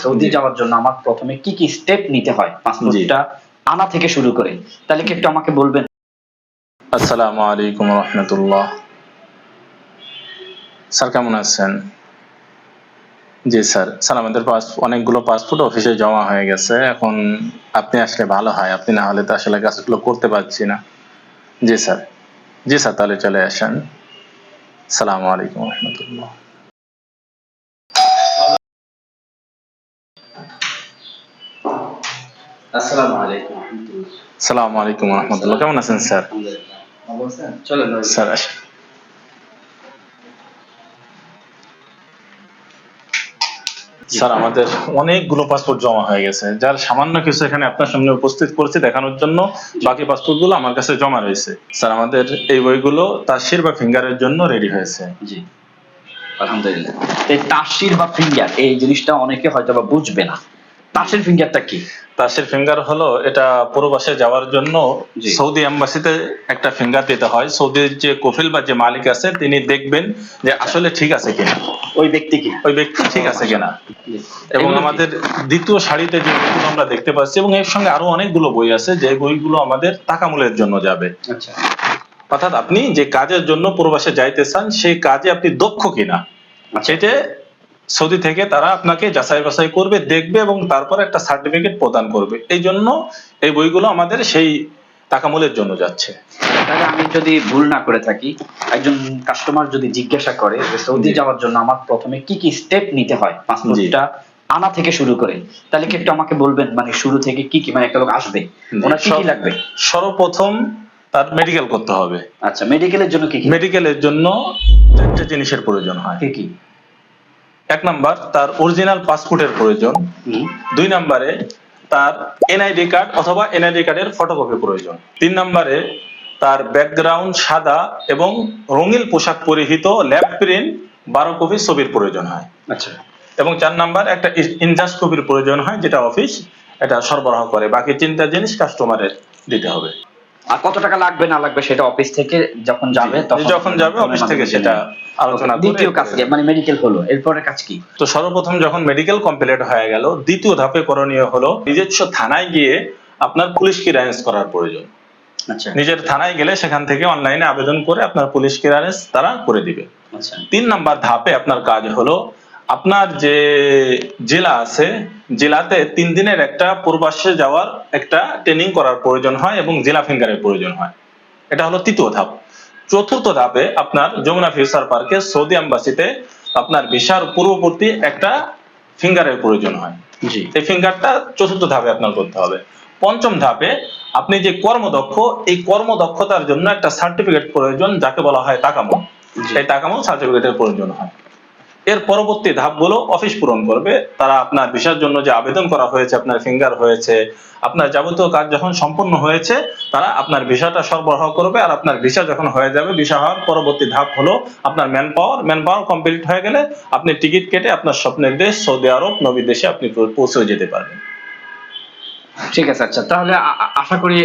Saudi যাওয়ার জন্য আমার প্রথমে কি কি স্টেপ নিতে হয় পাসপোর্টটা আনা থেকে শুরু করে, তাহলে কি একটু আমাকে বলবেন? আসসালামু আলাইকুম রহমতুল্লাহ। স্যার কেমন আছেন? জি স্যার, আমাদের অনেকগুলো পাসপোর্ট অফিসে জমা হয়ে গেছে। এখন আপনি আসলে ভালো হয়, আপনি না হলে তো আসলে কাজগুলো করতে পারছি না। জি স্যার, তাহলে চলে আসেন। আসসালামু আলাইকুম রহমতুল্লাহ। আসসালামু আলাইকুম। আসসালামু আলাইকুম রহমতুল্লাহ। কেমন আছেন স্যার? চলেন স্যার আসেন। স্যার আমাদের অনেকগুলো পাসপোর্ট জমা হয়ে গেছে, যার সামান্য কিছু এখানে আপনার সামনে উপস্থিত করছি দেখানোর জন্য। বাকি পাসপোর্ট গুলো আমার কাছে জমা রয়েছে। স্যার আমাদের এই বইগুলো তাসির বা ফিঙ্গারের জন্য রেডি হয়েছে। জি, আলহামদুলিল্লাহ। এই তাসির বা ফিঙ্গার এই জিনিসটা অনেকে হয়তো বা বুঝবে না। তাসির ফিঙ্গারটা কি? তাসির ফিঙ্গার হলো, এটা প্রবাসে যাওয়ার জন্য সৌদি এম্বাসিতে একটা ফিঙ্গার দিতে হয়। সৌদির যে কফিল বা যে মালিক আছে তিনি দেখবেন যে আসলে ঠিক আছে কিনা, ওই ব্যক্তি ঠিক আছে কিনা। এবং আমাদের দ্বিতীয় সারিতে যে বইগুলো আমরা দেখতে পাচ্ছি, এবং এর সঙ্গে আরো অনেকগুলো বই আছে যে বইগুলো আমাদের তাকামুলের জন্য যাবে। আচ্ছা, অর্থাৎ আপনি যে কাজের জন্য প্রবাসে যাইতে চান সেই কাজে আপনি দক্ষ কিনা, সেটা সৌদি থেকে তারা আপনাকে যাচাই বাছাই করবে, দেখবে এবং তারপর একটা সার্টিফিকেট প্রদান করবে। এই জন্য এই বইগুলো আমাদের সেই তাকামুলের জন্য যাচ্ছে। তাহলে আমি যদি ভুল না করে থাকি, একজন কাস্টমার যদি জিজ্ঞাসা করে যে সৌদি যাওয়ার জন্য আমার প্রথমে কি কি স্টেপ নিতে হয় পাসপোর্টটা আনা থেকে শুরু করে, তাহলে কি একটু আমাকে বলবেন? মানে শুরু থেকে কি কি, মানে একটা লোক আসবে ওনার কি কি লাগবে? সর্বপ্রথম তার মেডিকেল করতে হবে। আচ্ছা, মেডিকেলের জন্য কি কি? মেডিকেলের জন্য চারটে জিনিসের প্রয়োজন হয়। কি কি? এক নাম্বার, তার অরিজিনাল পাসপোর্টের প্রয়োজন। দুই নাম্বারে তার এনআইডি কার্ড অথবা এনআইডি কার্ডের ফটোকপি প্রয়োজন। তিন নাম্বারে তার ব্যাকগ্রাউন্ড সাদা এবং রঙিন পোশাক পরিহিত ল্যাব প্রিন্ট 12 কপি ছবির প্রয়োজন হয়। আচ্ছা, এবং 4 নাম্বার একটা ইনজাস্ট কপির প্রয়োজন হয়, যেটা অফিস এটা সরবরাহ করে। বাকি 3টা জিনিস কাস্টমারের দিতে হবে। আর কত টাকা লাগবে না লাগবে সেটা অফিস থেকে যখন যাবে অফিস থেকে সেটা আলোচনা করে। দ্বিতীয় কাজ কি? মানে মেডিকেল হলো, এরপরে কাজ কি? তো সর্বপ্রথম যখন মেডিকেল কমপ্লিট হয়ে গেল, দ্বিতীয় ধাপে করণীয় হলো নিজস্ব থানায় গিয়ে আপনার পুলিশ ক্লিয়ারেন্স করার প্রয়োজন। আচ্ছা, নিজের থানায় গেলে সেখান থেকে অনলাইনে আবেদন করে আপনার পুলিশ ক্লিয়ারেন্স তারা করে দিবে। আচ্ছা, 3 নাম্বার ধাপে আপনার কাজ হলো, আপনার যে জেলা আছে জেলাতে 3 দিনের একটা প্রবাসে যাওয়ার একটা ট্রেনিং করার প্রয়োজন হয় এবং জেলা ফিঙ্গারের প্রয়োজন হয়। এটা হলো তৃতীয় ধাপ। চতুর্থ ধাপে আপনার যমুনা ফিউচার পার্কে সৌদি এম্বাসিতে আপনার ভিসার পূর্ববর্তী একটা ফিঙ্গারের প্রয়োজন হয়। জি, এই ফিঙ্গারটা চতুর্থ ধাপে আপনার করতে হবে। পঞ্চম ধাপে আপনি যে কর্মদক্ষ, এই কর্মদক্ষতার জন্য একটা সার্টিফিকেট প্রয়োজন, যাকে বলা হয় তাকামুল। এই তাকামুল সার্টিফিকেটের প্রয়োজন হয়। এর পরবর্তী ধাপগুলো অফিস পূরণ করবে। তারা আপনার ভিসার জন্য যে আবেদন করা হয়েছে, আপনার ফিঙ্গার হয়েছে, আপনার যাবতীয় কাজ যখন সম্পূর্ণ হয়েছে, তারা আপনার ভিসাটা সরবরাহ করবে। আর আপনার ভিসা যখন হয়ে যাবে, ভিসা হওয়ার পরবর্তী ধাপ হলো আপনার ম্যান পাওয়ার কমপ্লিট হয়ে গেলে আপনি টিকিট কেটে আপনার স্বপ্নের দেশ সৌদি আরব নবী দেশে আপনি পৌঁছে যেতে পারবেন। ঠিক আছে। আচ্ছা, তাহলে আশা করি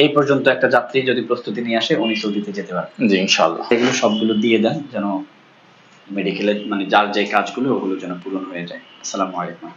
এই পর্যন্ত একটা যাত্রী যদি প্রস্তুতি নিয়ে আসে উনি সৌদিতে যেতে পারবেন। জি ইনশাআল্লাহ। এগুলো সবগুলো দিয়ে দেন যেন মেডিকেলের মানে যার যে কাজগুলো ওগুলো যেন পূরণ হয়ে যায়। আসসালামু আলাইকুম।